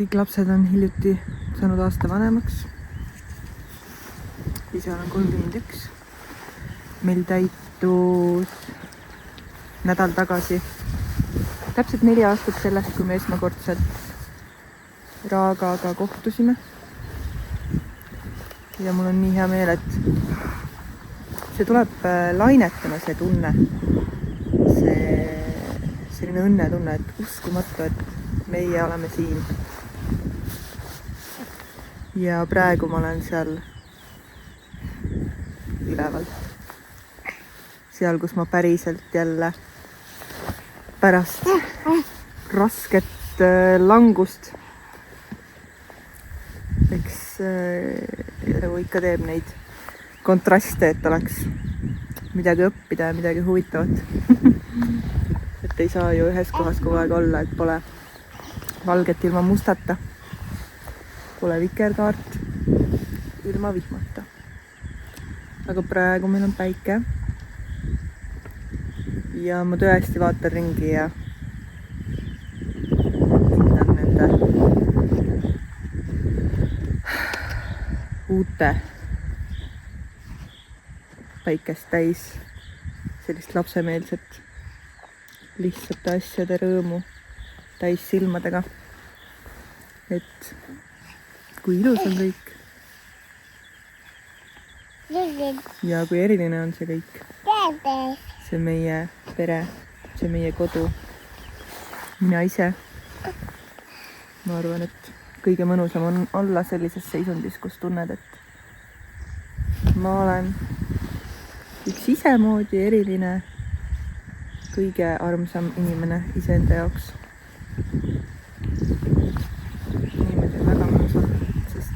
kõik lapsed on hiljuti saanud aasta vanemaks. Ise olen 31. Meil täitus nädal tagasi täpselt 4 aastat sellest, kui me esmakordselt Raagaga kohtusime. Ja mul on nii hea meel, et see tuleb lainetama, see tunne. Selline õnnetunne, et uskumatu, et meie oleme siin. Ja praegu ma olen seal üleval. Seal, kus ma päriselt jälle pärast rasket langust. Eks elu ikka teeb neid kontraste, et oleks midagi õppida ja midagi huvitavat. Et ei saa ju ühes kohas kogu aeg olla, et pole valget ilma mustata. Pole vikerkaart ilma vihmata. Aga praegu meil on päike. Ja ma tõesti vaatan ringi ja hindan nende uute päikest täis sellist lapsemeelset lihtsate asjade rõõmu täis silmadega. Et kui ilus on kõik ja kui eriline on see kõik. See meie pere, see meie kodu, mina ise. Ma arvan, et kõige mõnusam on olla sellises seisundis, kus tunned, et ma olen üks isemoodi eriline, kõige armsam inimene iseenda jaoks. Niimoodi on väga mõnusam, sest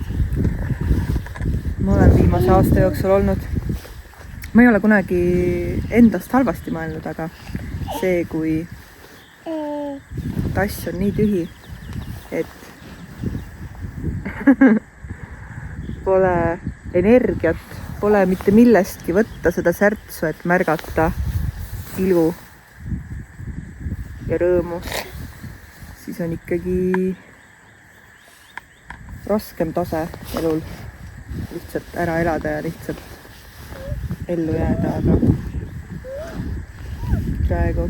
ma olen viimase aasta jooksul olnud. Ma ei ole kunagi endast halvasti mõelnud, aga see, kui tass on nii tühi, et pole energiat, pole mitte millestki võtta seda särtsu, et märgata ilu ja rõõmu, siis on ikkagi raskem tase elul lihtsalt ära elada ja lihtsalt ellu jääda, aga praegu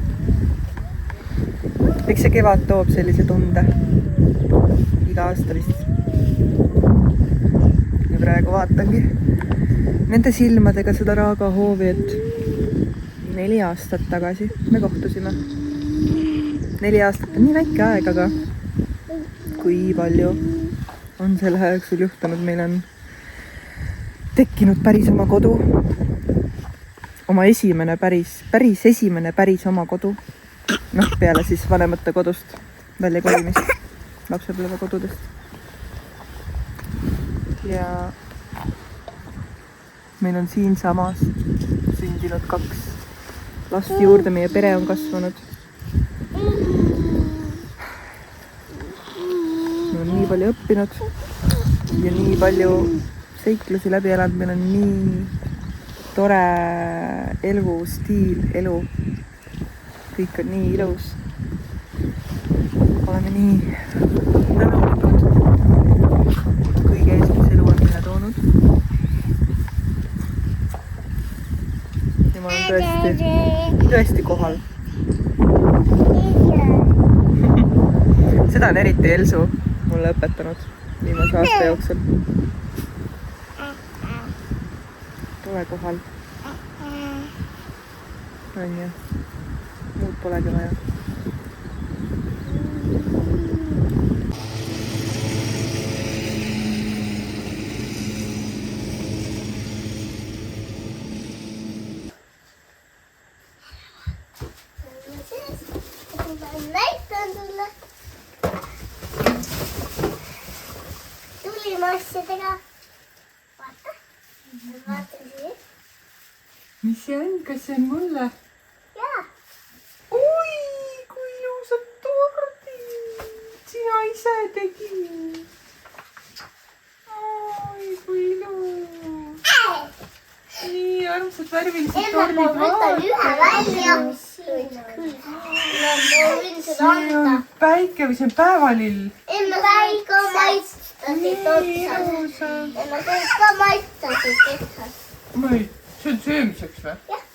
eks see kevad toob sellise tunde iga aasta vist. Ja praegu vaatangi nende silmadega seda Raaga hoovi, et 4 aastat tagasi me kohtusime. 4 aastat on nii väike aeg, aga kui palju on selle jooksul juhtunud. Meil on tekkinud päris oma kodu. Oma esimene päris oma kodu. Peale siis vanemate kodust välja kolimist, lapsepõlve kodudest. Ja meil on siin samas sündinud 2 last juurde, meie pere on kasvanud. Me on nii palju õppinud ja nii palju seiklusi läbi elanud. Meil on nii tore elustiil, elu. Kõik on nii ilus. Oleme nii tänulikud. Kõige eest, mis elu on meile toonud. Ja ma olen tõesti kohal. Seda on eriti Elsu mulle õpetanud viimase aasta jooksul. Tule kohal. On ju. Muud polegi vaja. Asjadega. Vaatan siia. Mis see on? Kas see on mulle? Jaa. Oi, kui ilusad tordid. Sina ise tegid. Oi, kui ilus. Nii armsad värvilised tordid. Ma võtan ühe välja. ma võin seda anda. Päike või see on päevalill. Emme sai ka maitstasid otsas. Emme sai ka maitstasid otsas. See on söömiseks või? Jah,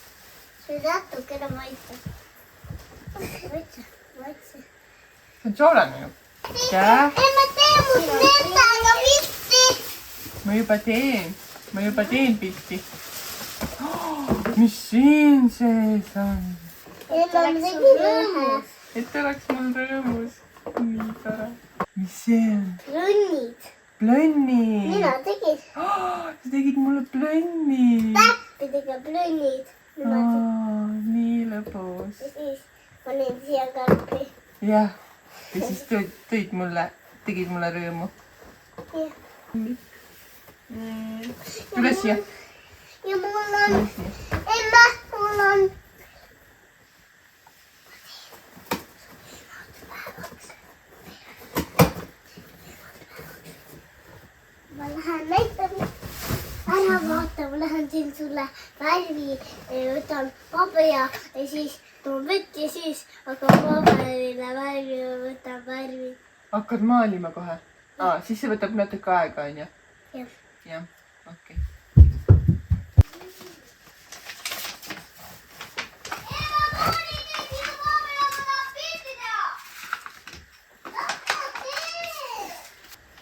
see on natukene maitsas. Maitse. See on soolane ju. Emme tee mul netaga pilti. Ma juba teen pilti. Mis siin sees on? Emme tegi rõõmus. Et oleks mul rõõmus. Nii tore. Mis see on? Plõnnid. Plönni. Mina tegin. Sa tegid mulle plönni. Täppidega plõnnid. Nii lõbus. Ja siis panin siia karpi. Jah. Ja siis tegid mulle rõõmu. Jah. Tule siia. Ja mul on... Emme, mul on... Ma lähen näitan. Ära vaata, ma lähen siin sulle värvi, võtan paberi ja siis toon vett ja siis hakkan paberile värvi ja võtan värvi. Hakkad maalima kohe? Siis see võtab natuke aega, on ju? Jah. Jah, okei.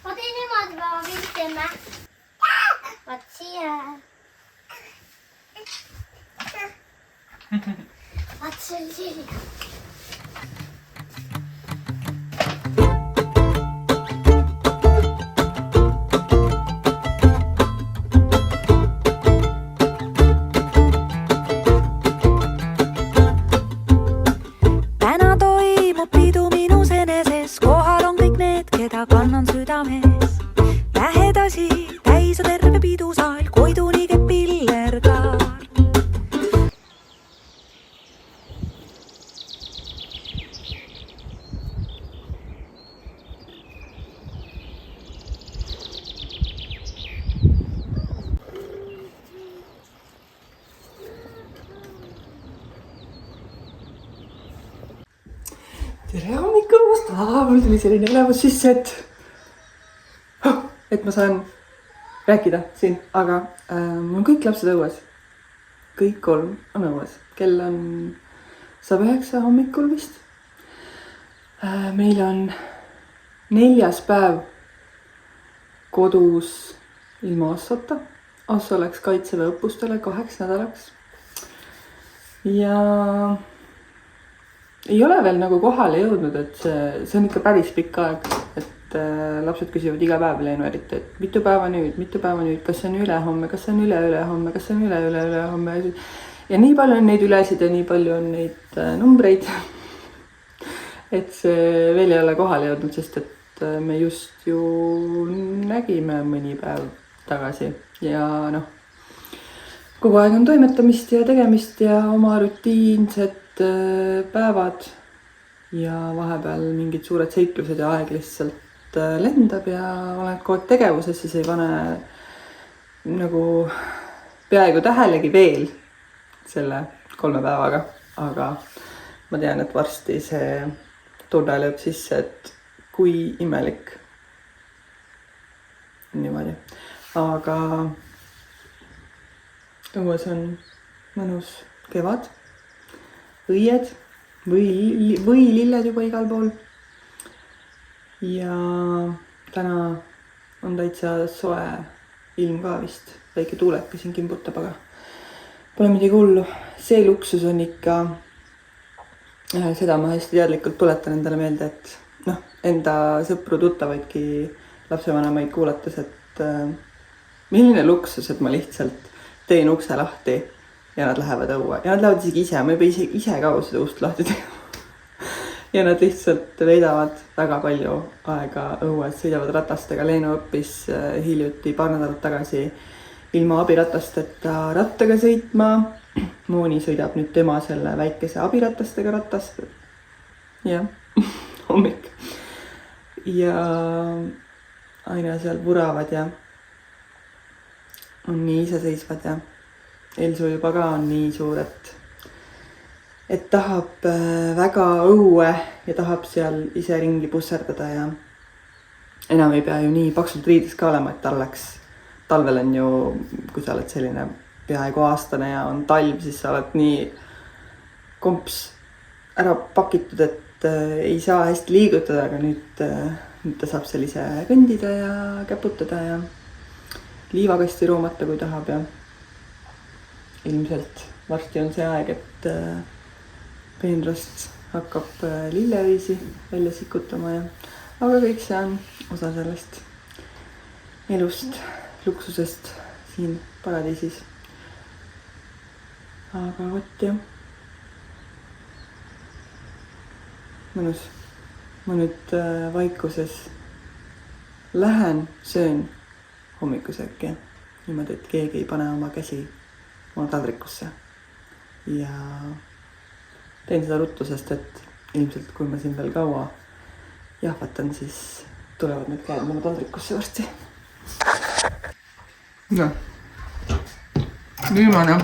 Ma teen niimoodi, ma piltime. Vaat siia. Vaat see on selline. Täna toimub pidu minus eneses, kohal on kõik need, keda kannan südames. Lähedasi täis on terve pidusaal, Koiduni käib pillerkaar. Tere hommikust! Mul tuli selline ülevus sisse, et ma saan rääkida siin, aga mul on kõik lapsed õues. Kõik 3 on õues. Kell saab 9 hommikul vist. Meil on 4. päev kodus ilma Ossota. Ossa läks kaitseväe õppustele 2 nädalaks. Ja ei ole veel nagu kohale jõudnud, et see on ikka päris pikk aeg, et lapsed küsivad iga päev Leenu eriti, et mitu päeva nüüd, kas see on ülehomme, kas see on üle-ülehomme, kas see on üle-üle-ülehomme. Ja nii palju on neid ülesid ja nii palju on neid numbreid, et see veel ei ole kohale jõudnud, sest et me just ju nägime mõni päev tagasi ja kogu aeg on toimetamist ja tegemist ja oma rutiinsed päevad ja vahepeal mingid suured seiklused ja aeg lihtsalt lendab ja oled kogu aeg tegevuses, siis ei pane nagu peaaegu tähelegi veel selle 3 päevaga, aga ma tean, et varsti see tunne lööb sisse, et kui imelik niimoodi, aga õues on mõnus kevad. Õied, võililled juba igal pool. Ja täna on täitsa soe ilm ka vist. Väike tuuleke siin kimbutab, aga pole midagi hullu. See luksus on ikka, seda ma hästi teadlikult tuletan endale meelde, et enda sõpru-tuttavaidki lapsevanemaid kuulates, et milline luksus, et ma lihtsalt teen ukse lahti ja nad lähevad õue. Ja nad lähevad isegi ise, ma juba ise ka seda ust lahti tegema. Ja nad lihtsalt veedavad väga palju aega õues, sõidavad ratastega. Leenu õppis hiljuti 2 nädalat tagasi ilma abiratasteta rattaga sõitma. Mooni sõidab nüüd tema selle väikese abiratastega ratast. Jah, hommik. Ja aina seal vuravad ja on nii iseseisvad ja Elsu juba ka on nii suur, et et tahab väga õue ja tahab seal ise ringi pusserdada ja enam ei pea ju nii paksult riides ka olema, et talvel on ju, kui sa oled selline peaaegu aastane ja on talv, siis sa oled nii komps ära pakitud, et ei saa hästi liigutada, aga nüüd ta saab sellise kõndida ja käputada ja liivakasti roomata, kui tahab ja ilmselt varsti on see aeg, et peenrast hakkab lilleõisi välja sikutama ja aga kõik see on osa sellest elust, luksusest siin paradiisis. Aga vot jah. Mõnus. Ma nüüd vaikuses lähen, söön hommikusööki niimoodi, et keegi ei pane oma käsi oma taldrikusse. Ja teen seda ruttu, sest et ilmselt kui ma siin veel kaua jahvatan, siis tulevad need käed minu taldrikusse varsti. No. Viimane.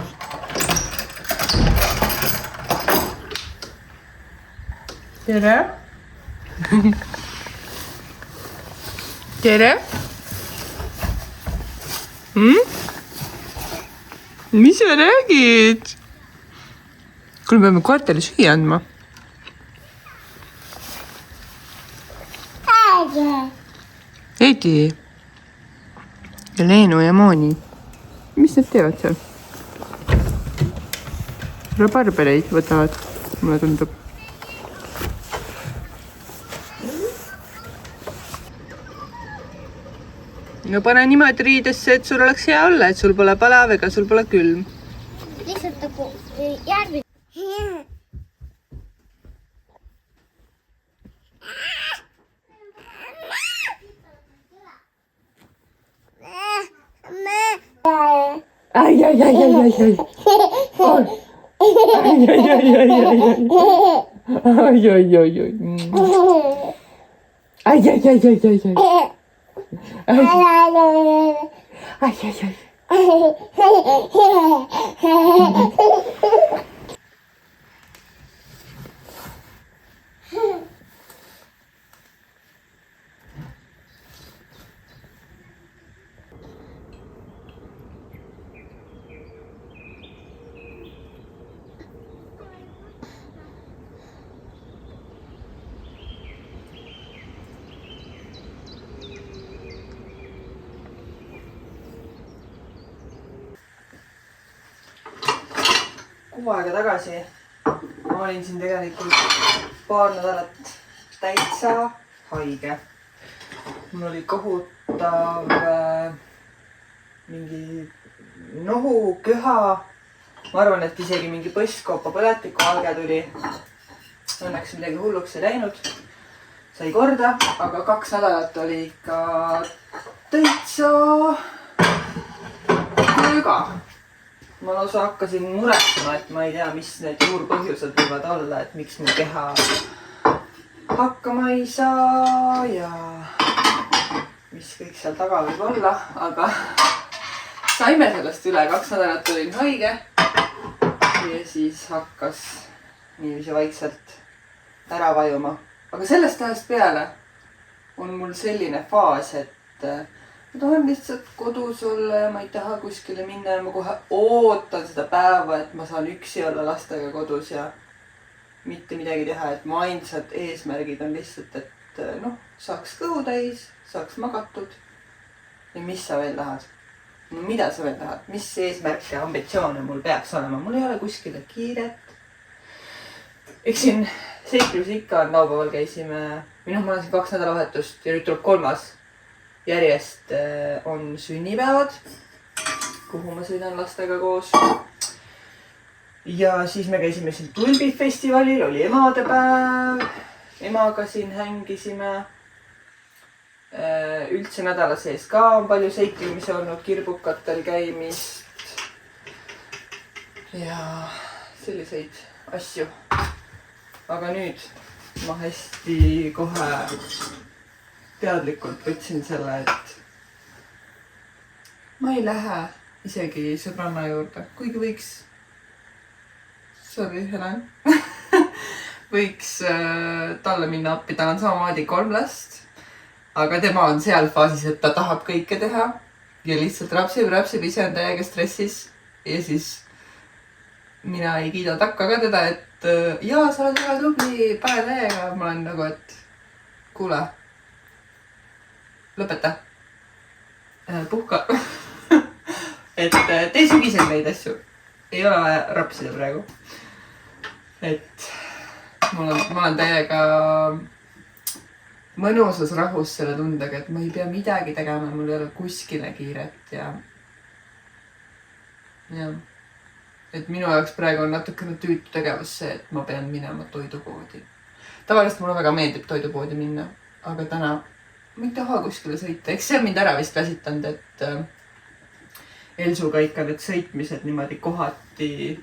Tere! Tere! Mis sa räägid? Kuule, me peame koertele süüa andma. Edi ja Leenu ja Mooni. Mis nad teevad seal? Rabarbereid võtavad, mulle tundub. No pane niimoodi riidesse, et sul oleks hea olla, et sul pole palav ega sul pole külm. Lihtsalt nagu järgmine. Ai. Ai. Kuu aega tagasi ma olin siin tegelikult paar nädalat täitsa haige. Mul oli kohutav mingi nohu, köha. Ma arvan, et isegi mingi põskkoopa põletiku alge tuli. Õnneks midagi hulluks ei läinud. Sai korda, aga 2 nädalat oli ikka täitsa kööga. Ma lausa hakkasin muretsema, et ma ei tea, mis need juurpõhjused võivad olla, et miks mu keha hakkama ei saa ja mis kõik seal taga võib olla, aga saime sellest üle. 2 nädalat olin haige ja siis hakkas niiviisi vaikselt ära vajuma. Aga sellest ajast peale on mul selline faas, et ma tahan lihtsalt kodus olla ja ma ei taha kuskile minna ja ma kohe ootan seda päeva, et ma saan üksi olla lastega kodus ja mitte midagi teha, et mu ainsad eesmärgid on lihtsalt, et saaks kõhu täis, saaks magatud. Ja mis sa veel tahad? No mida sa veel tahad? Mis eesmärk ja ambitsioone mul peaks olema? Mul ei ole kuskile kiiret. Eks siin seiklus ikka on, laupäeval käisime, ma olen siin 2 nädalavahetust ja nüüd tuleb 3. Järjest on sünnipäevad, kuhu ma sõidan lastega koos. Ja siis me käisime siin Tulbifestivalil, oli emadepäev. Emaga siin hängisime. Üldse nädala sees ka on palju seiklimisi olnud, kirbukatel käimist. Ja selliseid asju. Aga nüüd ma hästi kohe teadlikult võtsin selle, et ma ei lähe isegi sõbranna juurde, kuigi võiks. Sorry, Helen. võiks talle minna appi, tal on samamoodi 3 last. Aga tema on seal faasis, et ta tahab kõike teha ja lihtsalt rapsib, ise on täiega stressis. Ja siis mina ei kiida takka ka teda, et jaa, sa oled väga tubli, pane täiega. Ma olen nagu, et kuule, lõpeta. Puhka. Et tee sügisel neid asju. Ei ole vaja rapsida praegu. Et ma olen täiega mõnusas rahus selle tundega, et ma ei pea midagi tegema, mul ei ole kuskile kiiret ja. Et minu jaoks praegu on natukene tüütu tegevus see, et ma pean minema toidupoodi. Tavaliselt mulle väga meeldib toidupoodi minna, aga täna ma ei taha kuskile sõita. Eks see on mind ära vist väsitanud, et Elsuga ikka need sõitmised niimoodi kohati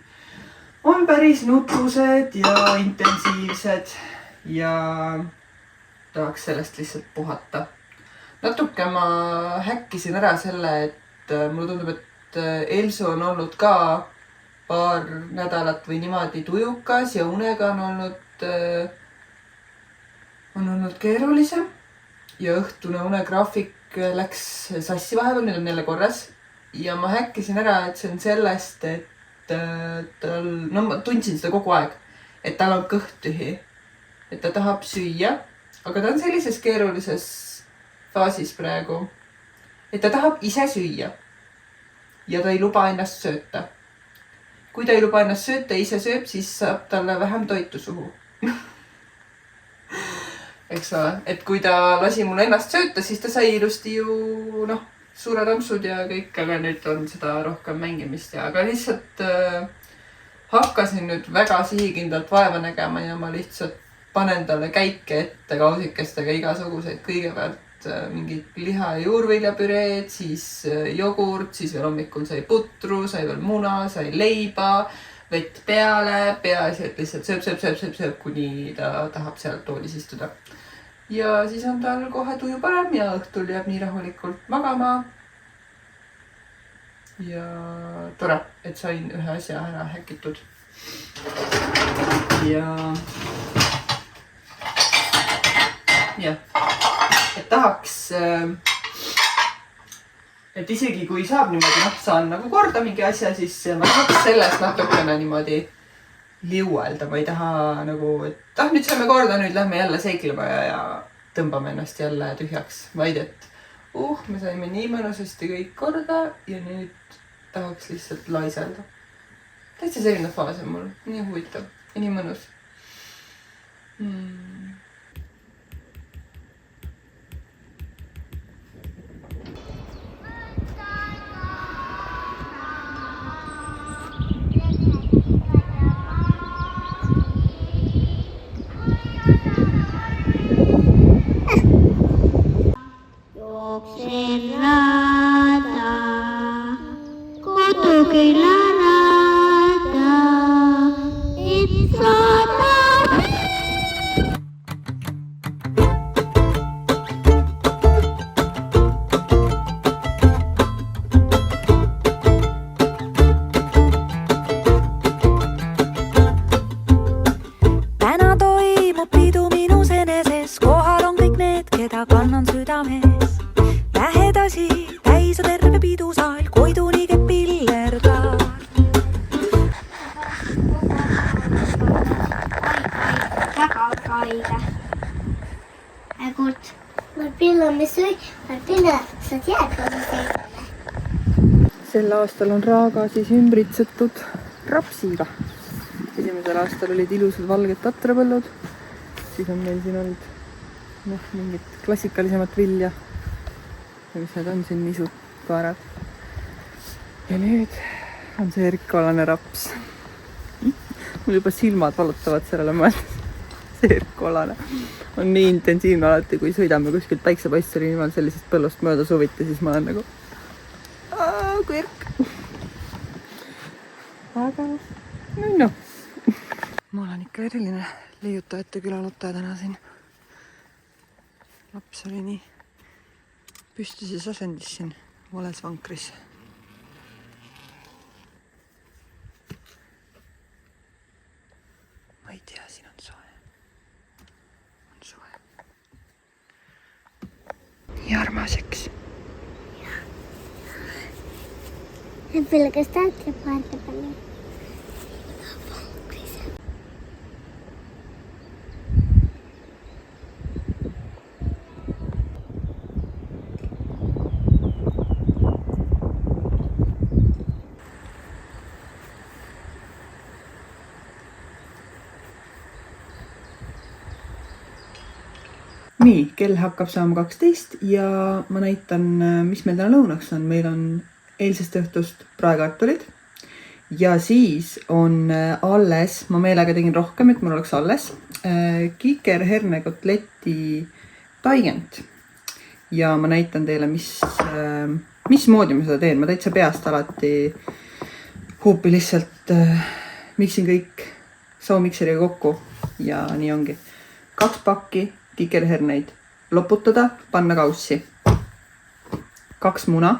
on päris nutused ja intensiivsed ja tahaks sellest lihtsalt puhata. Natuke ma häkkisin ära selle, et mulle tundub, et Elsu on olnud ka paar nädalat või niimoodi tujukas ja unega on olnud keerulisem ja õhtune unegraafik läks sassi vahepeal, nüüd on jälle korras. Ja ma häkkisin ära, et see on sellest, et ma tundsin seda kogu aeg, et tal on kõht tühi, et ta tahab süüa, aga ta on sellises keerulises faasis praegu, et ta tahab ise süüa ja ta ei luba ennast sööta. Kui ta ei luba ennast sööta ja ise sööb, siis saab talle vähem toitu suhu. Eks ole, et kui ta lasi mul ennast sööta, siis ta sai ilusti ju suured ampsud ja kõik, aga nüüd on seda rohkem mängimist ja aga lihtsalt hakkasin nüüd väga sihikindlalt vaeva nägema ja ma lihtsalt panen talle käike ette kausikestega igasuguseid, kõigepealt mingid liha- ja juurviljapüreed, siis jogurt, siis veel hommikul sai putru, sai veel muna, sai leiba, vett peale, peaasi, et lihtsalt sööb, kuni ta tahab seal toolis istuda. Ja siis on tal kohe tuju parem ja õhtul jääb nii rahulikult magama. Ja tore, et sain ühe asja ära häkitud. Ja, et tahaks, et isegi kui saab niimoodi, saan nagu korda mingi asja, siis ma tahaks sellest natukene niimoodi liuelda. Ma ei taha nagu, et nüüd saame korda, nüüd lähme jälle seiklema ja tõmbame ennast jälle tühjaks, vaid et me saime nii mõnusasti kõik korda ja nüüd tahaks lihtsalt laiselda. Täitsa selline faas on mul, nii huvitav ja nii mõnus. Täna toimub pidu minus eneses, kohal on kõik need, keda kannan südames. Lähedasi, täis on terve pidusaal, koiduni käib pillerkaar. Väga kaide. Kurt, ma pillame sõi, ma pinne, saad jääda seisma. Sel aastal on Raaga siis ümbritsetud rapsiga. Esimesel aastal olid ilusad valged tatrapõllud. Siis on meil siin olnud mingit klassikalisemat vilja. Ja mis need on siin nisud, kaarad. Ja nüüd on see erkolane raps. Mul juba silmad valutavad sellele mõeldes. See erkolane on nii intensiivne alati, kui sõidame kuskilt päiksepaisteri niimoodi sellisest põllust mööda suviti, siis ma olen nagu kui erk. Aga no. Ma olen ikka eriline leiutajate külalutaja täna siin. Laps oli nii püstises asendis siin vales vankris. Ma ei tea, siin on soe. soe. Nii armaseks. Pelkäs täytyy paita paljon. Nii, kell hakkab saama 12 ja ma näitan, mis meil täna lõunaks on. Meil on eilsest õhtust praekartulid ja siis on alles, ma meelega tegin rohkem, et mul oleks alles, kikerhernekotleti taigent. Ja ma näitan teile, mismoodi ma seda teen. Ma täitsa peast alati hoopi lihtsalt miksin kõik saumikseriga kokku ja nii ongi. 2 pakki kikerherneid, loputada, panna kaussi. 2 muna,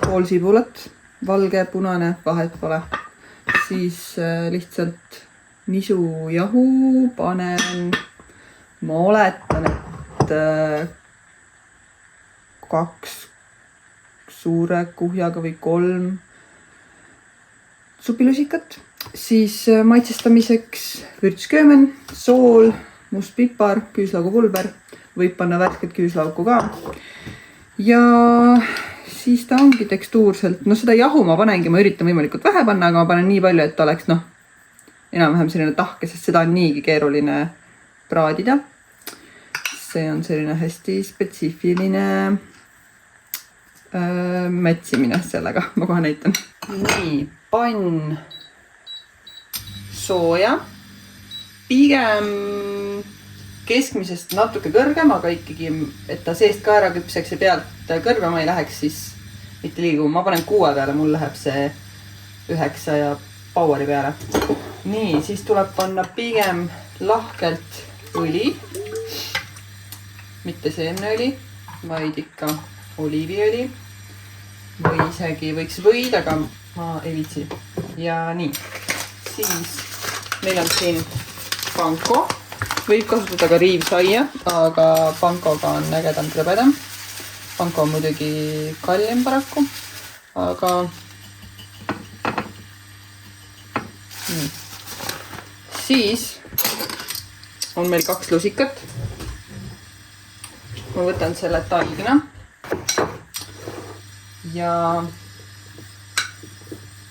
pool sibulat, valge, punane, vahet pole. Siis lihtsalt nisujahu panen, ma oletan, et 2 suure kuhjaga või 3 supilusikat. Siis maitsestamiseks vürtsköömen, sool, must pipar, küüslaugupulber, võib panna värsket küüslauku ka. Ja siis ta ongi tekstuurselt, no seda jahu ma panengi, ma üritan võimalikult vähe panna, aga ma panen nii palju, et oleks enam-vähem selline tahke, sest seda on niigi keeruline praadida. See on selline hästi spetsiifiline mätsimine sellega, ma kohe näitan. Nii, pann sooja, pigem keskmisest natuke kõrgem, aga ikkagi, et ta seest ka ära küpseks ja pealt kõrvema ei läheks, siis mitte liigu. Ma panen 6 peale, mul läheb see 9 ja poweri peale. Nii, siis tuleb panna pigem lahkelt õli, mitte seemneõli, vaid ikka oliiviõli või isegi võiks võid, aga ma ei viitsi. Ja nii, siis meil on siin panko, võib kasutada ka riivsaia, aga pankoga on ägedam, krõbedam. Panko on muidugi kallim paraku, aga nii. Siis on meil 2 lusikat. Ma võtan selle taigna ja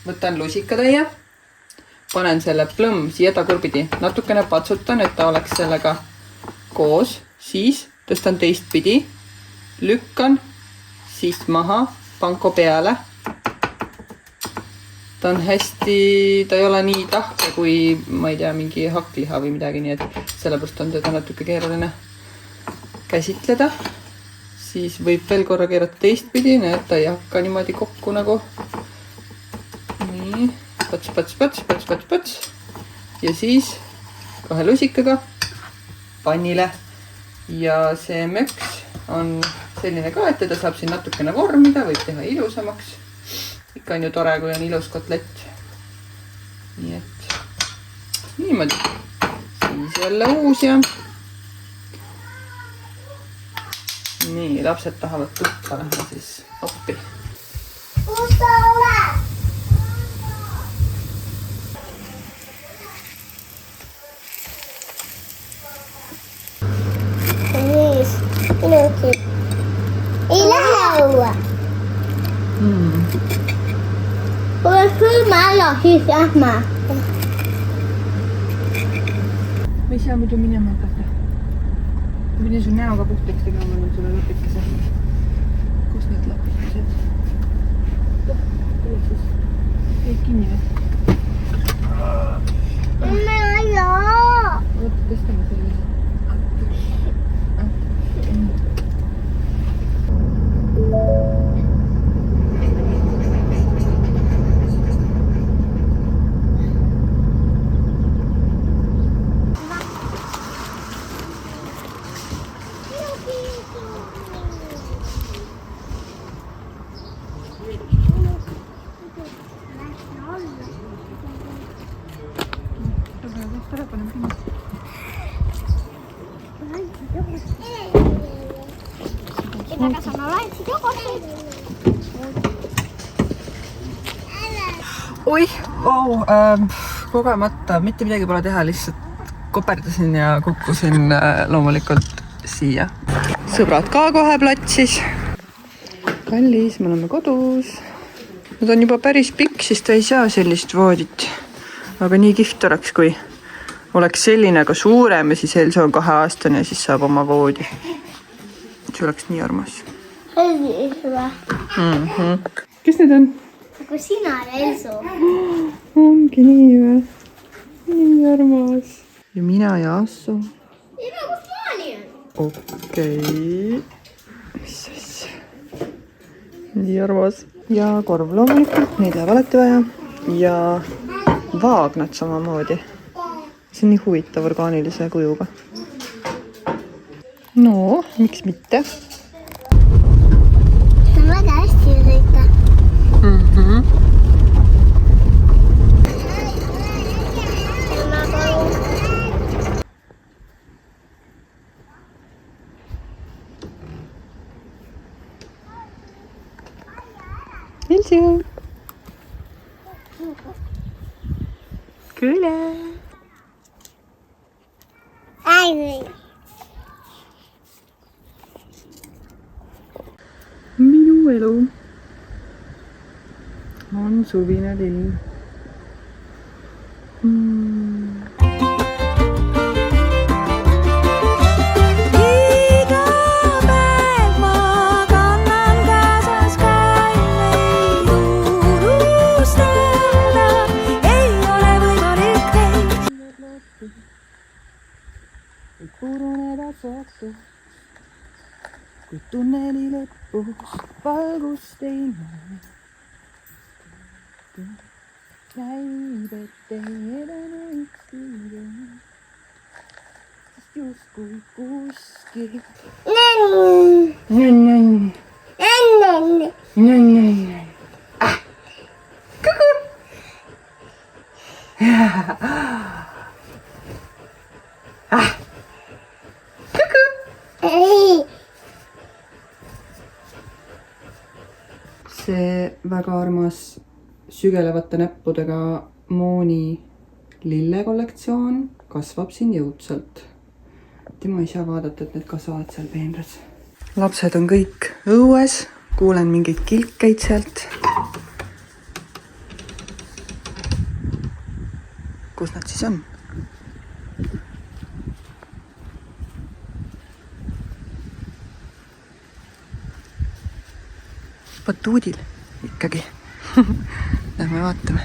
võtan lusikatäie. Panen selle plõmm siia tagurpidi, natukene patsutan, et ta oleks sellega koos, siis tõstan teistpidi, lükkan siit maha panko peale. Ta on hästi, ta ei ole nii tahke kui, ma ei tea, mingi hakkliha või midagi, nii et sellepärast on teda natuke keeruline käsitleda. Siis võib veel korra keerata teistpidi, et ta ei hakka niimoodi kokku nagu. Nii. Pats. Ja siis 2 lusikaga pannile. Ja see möks on selline ka, et teda saab siin natukene vormida, võib teha ilusamaks. Ikka on ju tore, kui on ilus kotlett. Nii et niimoodi. Siis jälle uus ja nii, lapsed tahavad tuppa, lähme siis appi. Ei lähe õue. Ole külma alla, siis lähme. Me ei saa muidu minema hakata. Ma pidin su näoga puhtaks tegema, ma olen sulle lapikese. Kus need lapikesed? Tule siis. Ei kinni või? Oota, tõstame selle. kus telefon on kinni. Oi, kogemata, mitte midagi pole teha, lihtsalt koperdasin ja kukkusin loomulikult siia. Sõbrad ka kohe platsis. Kallis, me oleme kodus. Nad on juba päris pikk, siis ta ei saa sellist voodit. Aga nii kihvt oleks, kui oleks selline aga suurem ja siis Elsu on 2-aastane ja siis saab oma voodi. See oleks nii armas. Kes need on? Nagu sina ja Elsu. Ongi nii või? Nii armas. Ja mina ja Asso. Ema, kus maani on? Okei. Mis asja? Nii armas. Ja korv loomulikult, neid läheb alati vaja. Ja vaagnad samamoodi. See on nii huvitav orgaanilise kujuga. No, miks mitte? See on väga hästi sõita. Elsu! Küle! Minu elu on suvine lill. Iga päev ma kannan kaasas kalleid unustada. Ei ole võimalik teid. Kui puruneda saakse, kui tunneli lõpus valgust ei näe. Näib, et teedana ükskõige, sest justkui kuskil. Nönn. Kuku! See väga armas sügelevate näppudega Mooni lillekollektsioon kasvab siin jõudsalt. Tema ei saa vaadata, et need kasvavad seal peenras. Lapsed on kõik õues, kuulen mingeid kilkeid sealt. Kus nad siis on? Batuudil ikkagi. Lähme vaatame.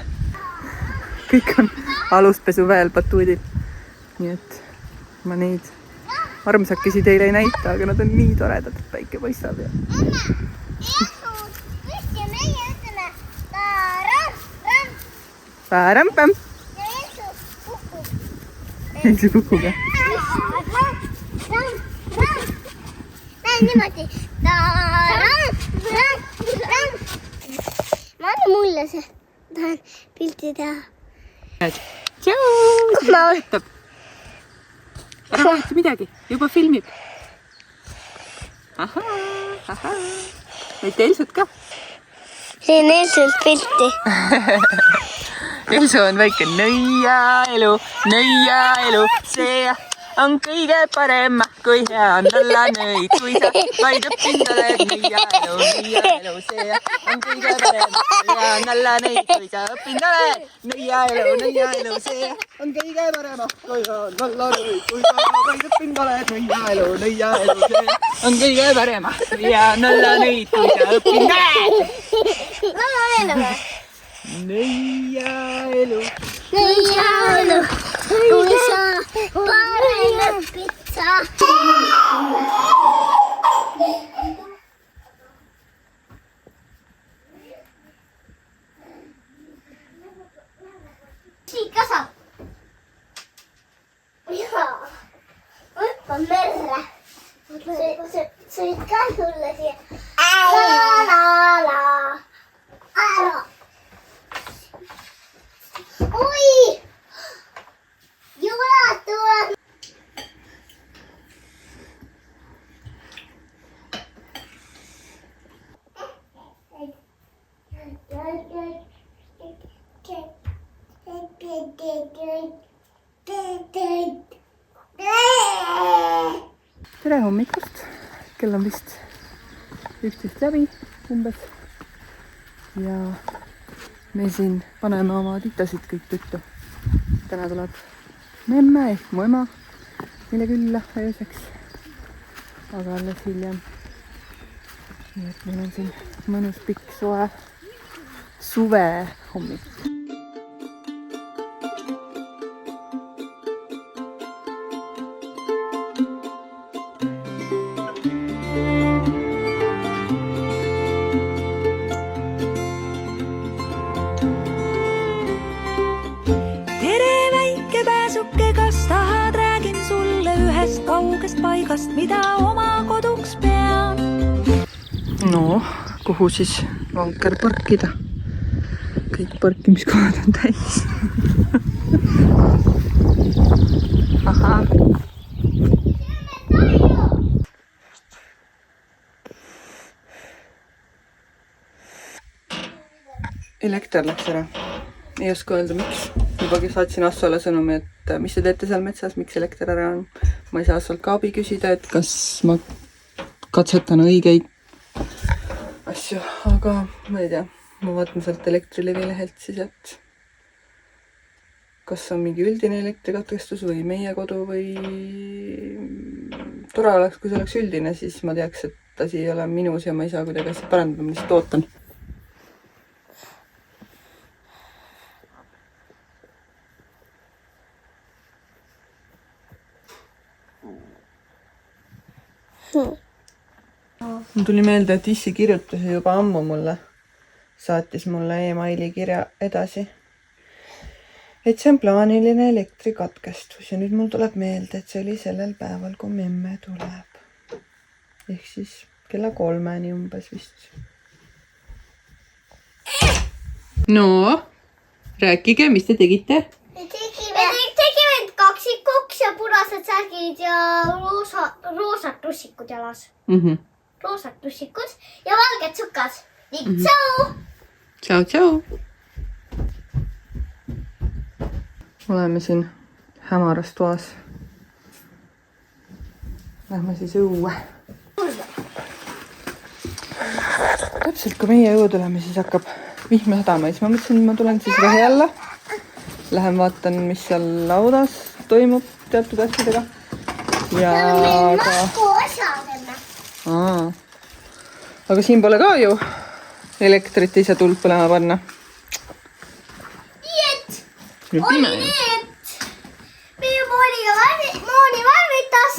Kõik on aluspesu veel batuudil. Nii et ma neid armsakesi teile ei näita, aga nad on nii toredad, et päike paistab. Ja... meie ütleme taram. Pärämpäm. Ja Elsu kukub. Elsu kukub, jah? Näen niimoodi. Taram. Ma annan mulle see. Tahan pilti teha. Tšau! Ma Ära vaata midagi, juba filmib. Ahaa. Võite Elsut ka? siin Elsult pilti. Elsu on väike nõiaelu. See on kõige parem, kui hea on olla nõid. Kui sa vaid õppinud oled nõiaelu. See on kõige parem, kui hea on olla nõid. Kui sa õppinud oled nõiaelu. See on kõige parem, kui hea on olla nõid. Kui sa vaid õppinud oled nõiaelu. See on kõige parem, kui hea on olla nõid. Kui sa õppinud oled nõiaelu. Kui sa parem õpid sa. Siit ka saab. Jaa. Hüppan merre. Sõid ka sulle siia. La. Ära. Oi! tere hommikust, kell on vist 11 läbi umbes ja me siin paneme oma titasid kõik tuttu. Täna tuleb memme ehk mu ema meile külla ööseks, aga alles hiljem. Nii et meil on siin mõnus pikk soe suve hommik. Kaugest paigast, mida oma koduks pean. No, kuhu siis vanker parkida? Kõik parkimiskohad on täis. Aha. Elekter läks ära. Ei oska öelda, miks. Jubagi saatsin Assole sõnumi, et mis te teete seal metsas, miks elekter ära on. Ma ei saa Assolt ka abi küsida, et kas ma katsetan õigeid asju, aga ma ei tea. Ma vaatan sealt Elektrilevi lehelt siis, et kas on mingi üldine elektrikatkestus või meie kodu või tore oleks, kui see oleks üldine, siis ma teaks, et asi ei ole minus ja ma ei saa kuidagi asja parandada, ma lihtsalt ootan. Mul tuli meelde, et issi kirjutas juba ammu mulle, saatis mulle e-maili kirja edasi, et see on plaaniline elektrikatkestus ja nüüd mul tuleb meelde, et see oli sellel päeval, kui memme tuleb. Ehk siis kella 3-ni umbes vist. No, rääkige, mis te tegite? Me tegime kaksikuks ja punased särgid ja roosad tussikud jalas. Roosad tussikud ja valged sukad. Nii, tšau! Tšau, tšau! Oleme siin hämaras toas. Lähme siis õue. Täpselt kui meie õue tuleme, siis hakkab vihma sadama. Siis ma mõtlesin, et ma tulen siis rehe alla. Lähen vaatan, mis seal laudas toimub teatud asjadega. Ja aga siin pole ka ju elektrit, ei saa tuld põlema panna. Oli nii, et meie mooni valmitas.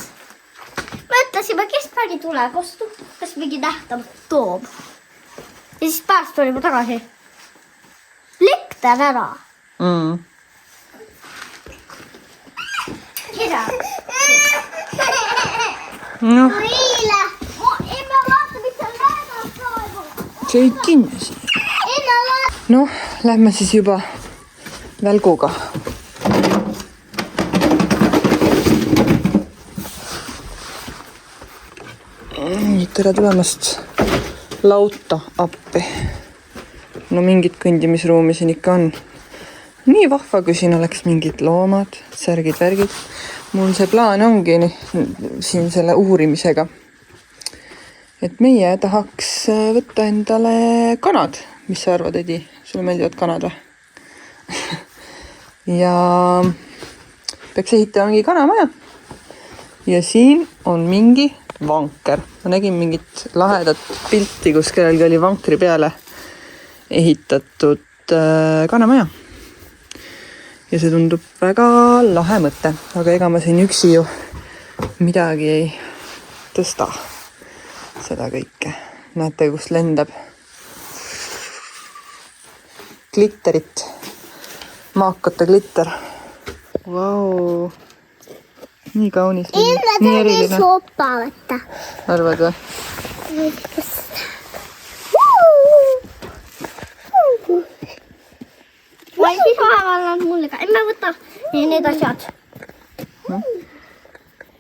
Mõtlesime, kes pani tule vastu, kas mingi nähtav toob. Ja siis pärast tulime tagasi. Lekter ära. Keda? No. Riile. Emme vaata, mis on lähedalt praegu. See ei kinni siia. Noh, lähme siis juba välguga. Tere tulemast lauta appi. No mingid kõndimisruumi siin ikka on. Nii vahva, kui siin oleks mingid loomad, särgid, värgid. Mul see plaan ongi siin selle uurimisega. Et meie tahaks võtta endale kanad. Mis sa arvad, Edi? Sulle meeldivad kanad või? Ja peaks ehitama mingi kanamaja. Ja siin on mingi vanker. Ma nägin mingit lahedat pilti, kus kellelgi oli vankri peale ehitatud kanamaja. Ja see tundub väga lahe mõte, aga ega ma siin üksi ju midagi ei tõsta seda kõike. Näete, kus lendab glitterit, maakate glitter. Vau, nii kaunis, nii eriline. Soppa võtta. Arvad või? Ma ei siis vaheval on mulle ka. Emme võta need asjad.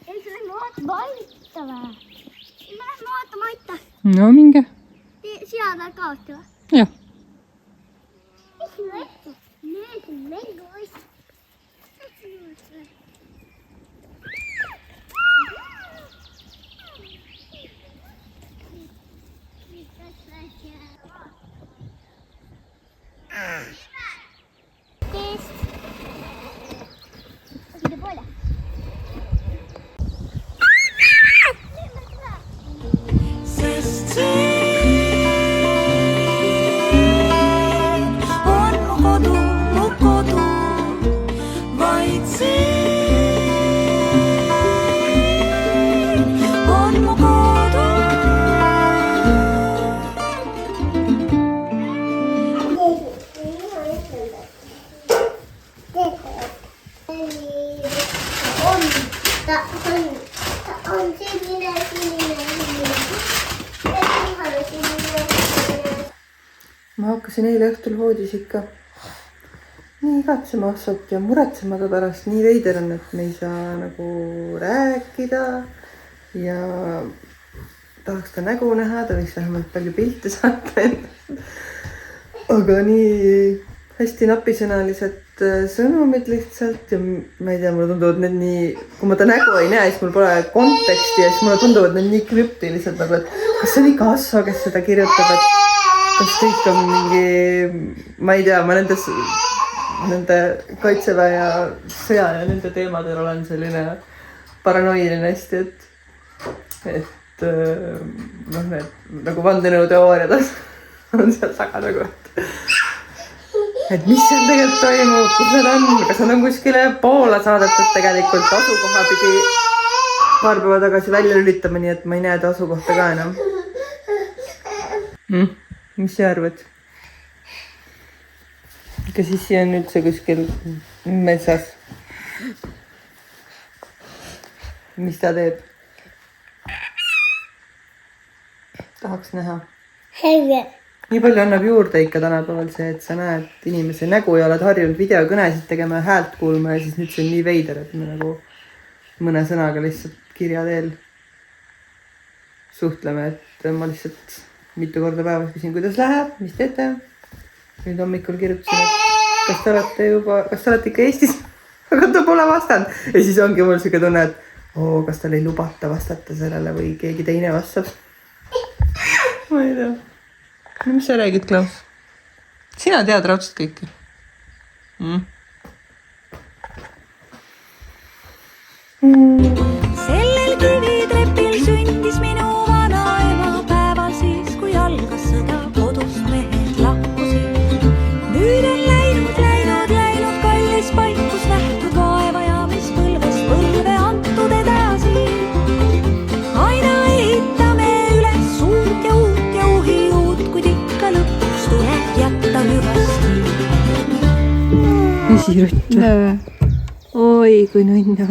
Ei, see lähme vaatama aita või? Me lähme vaatama aita. No minge. Seada ka õhtu või? Jah. Need on mänguasjad. poole. Sest see on mu kodu, vaid see on mu kodu. Ta on selline. ma hakkasin eile õhtul voodis ikka nii igatsema Assot ja muretsema ta pärast. Nii veider on, et me ei saa nagu rääkida ja tahaks ta nägu näha, ta võiks vähemalt palju pilte saata endast. Aga nii hästi napisõnalised sõnumid lihtsalt ja ma ei tea, mulle tunduvad need nii, kui ma ta nägu ei näe, siis mul pole konteksti ja siis mulle tunduvad need nii krüptiliselt nagu, et kas see on ikka Asso, kes seda kirjutab, et kas kõik on mingi, ma ei tea, ma nende kaitseväe ja sõja ja nende teemadel olen selline paranoiline hästi, et noh, need nagu vandenõuteooriad on seal taga nagu, et mis seal tegelikult toimub, kus nad on, kas nad on kuskile Poola saadetud tegelikult asukoha pidi paar päeva tagasi välja lülitama, nii et ma ei näe ta asukohta ka enam. Mis sa arvad? Kas issi on üldse kuskil metsas? Mis ta teeb? Tahaks näha. Helle. Nii palju annab juurde ikka tänapäeval see, et sa näed inimese nägu ja oled harjunud videokõnesid tegema ja häält kuulma ja siis nüüd see on nii veider, et me nagu mõne sõnaga lihtsalt kirja teel suhtleme, et ma lihtsalt mitu korda päevas küsin, kuidas läheb, mis teete? Nüüd hommikul kirjutasin, et kas te olete ikka Eestis? Aga ta pole vastanud. Ja siis ongi mul siuke tunne, et kas tal ei lubata vastata sellele või keegi teine vastab. Ma ei tea. No, mis sa räägid, Klaus? Sina tead raudselt kõike. Sellel kivitrepil sündis minu vanaema päeval siis, kui algas sõda, kodust mehed lahkusid. Nüüd on läinud kallis paik, kus nähtud vaeva ja mis põlvest põlve antud edasi. Aina ehitame üles uut ja uhi uut, kuid ikka lõpuks tuleb jätta hüvasti. Pisirütt. Oi, kui nunna.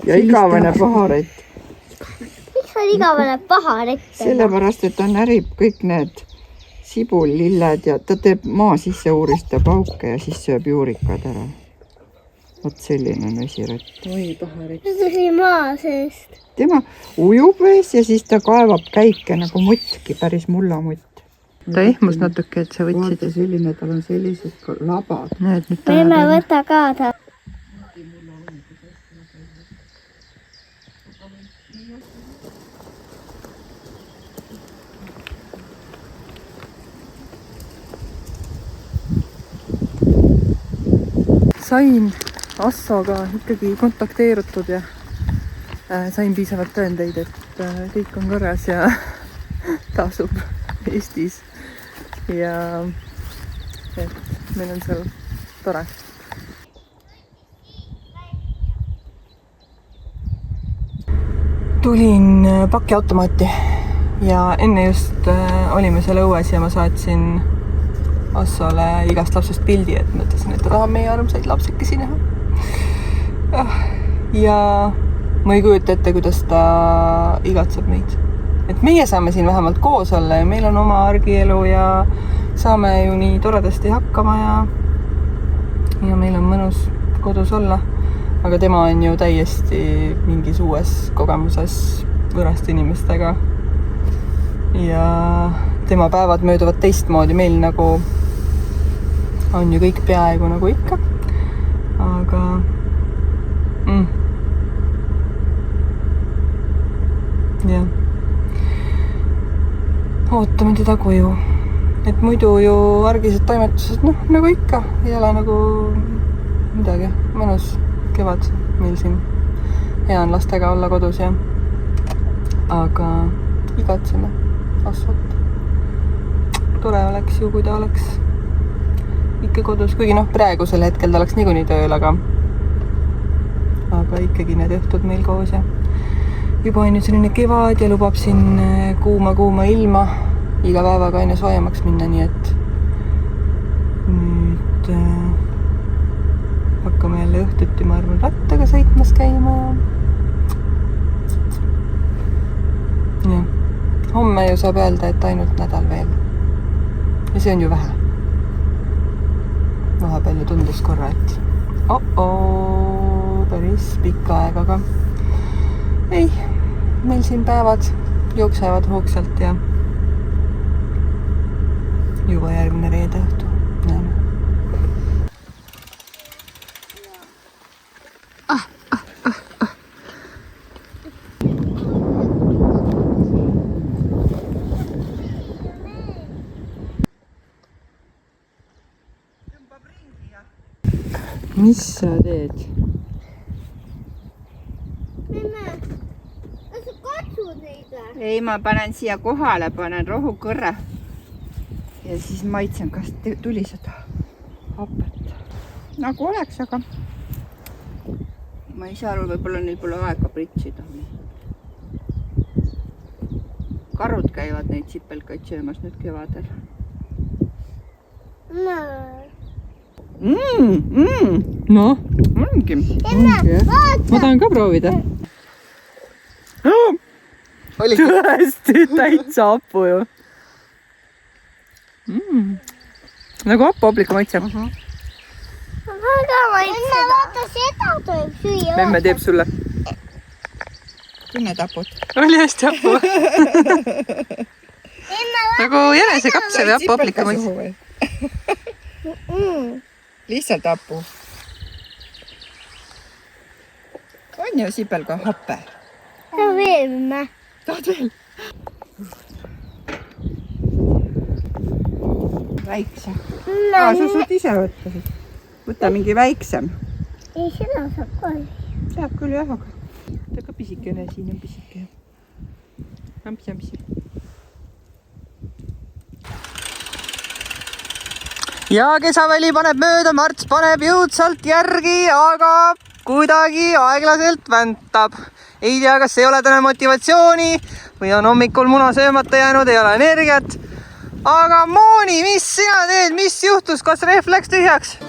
Ja igavene paharett. Miks on igavene paharett? Sellepärast, et ta närib kõik need sibullilled ja ta teeb maa sisse, uuristab auke ja siis sööb juurikad ära. Vot selline on vesirett. Oi, paharett. See tuli maa seest. Tema ujub vees ja siis ta kaevab käike nagu muttki, päris mullamutt. Ta ehmus natuke, et sa võtsid. Vaata selline, tal on sellised labad. Näed, nüüd Võime võtta ka ta. Sain Assoga ikkagi kontakteerutud ja sain piisavalt tõendeid, et kõik on korras ja ta asub Eestis ja et meil on seal tore. Tulin pakiautomaati ja enne just olime seal õues ja ma saatsin Assole igast lapsest pildi, et mõtlesin, et ta tahab meie armsaid lapsekesi näha. Ja ma ei kujuta ette, kuidas ta igatseb meid. Et meie saame siin vähemalt koos olla ja meil on oma argielu ja saame ju nii toredasti hakkama ja meil on mõnus kodus olla. Aga tema on ju täiesti mingis uues kogemuses võõraste inimestega. Ja tema päevad mööduvad teistmoodi, meil nagu on ju kõik peaaegu nagu ikka, aga jah, ootame teda koju, et muidu ju argised toimetused, noh, nagu ikka, ei ole nagu midagi, mõnus kevad meil siin. Hea on lastega olla kodus ja aga igatseme asfalt. Tore oleks ju, kui ta oleks ikka kodus, kuigi praegusel hetkel ta oleks niikuinii tööl, aga ikkagi need õhtud meil koos ja juba on nüüd selline kevad ja lubab siin kuuma ilma iga päevaga aina soojemaks minna, nii et nüüd hakkame jälle õhtuti, ma arvan, rattaga sõitmas käima ja homme ju saab öelda, et ainult nädal veel ja see on ju vähe. Vahepeal ju tundus korra, et päris pikka aega, aga ei, meil siin päevad jooksevad hoogsalt ja juba järgmine reede õhtu näeme. Mis sa teed? Kas sa katsud neid või? ei, ma panen siia kohale, panen rohukõrre. Ja siis maitsen, kas tuli seda hapet. Nagu oleks, aga ma ei saa aru, võib-olla neil pole aega pritsida. Karud käivad neid sipelkaid söömas nüüd kevadel. No, Ongi. ma tahan ka proovida. Oli tõesti täitsa hapu ju. Nagu hapuobliku maitse. Väga maitse. Vaata, seda tohib süüa. Memme teeb sulle. Tunnetapud. Oli hästi hapu. Nagu jänesekaps või hapuobliku maitse. Lihtsalt hapu. On ju sipelga happe? Ta veel, Memme. Tahad veel? Väikse. Sa saad ise võtta siis. Võta mingi väiksem. Ei, seda saab ka. Saab küll jah, aga. Ta ka pisikene, siin on pisike. Ampsi. Ja kesaväli paneb mööda, Marts paneb jõudsalt järgi, aga kuidagi aeglaselt väntab. Ei tea, kas ei ole täna motivatsiooni või on hommikul muna söömata jäänud, ei ole energiat. Aga Mooni, mis sina teed, mis juhtus, kas rehv läks tühjaks?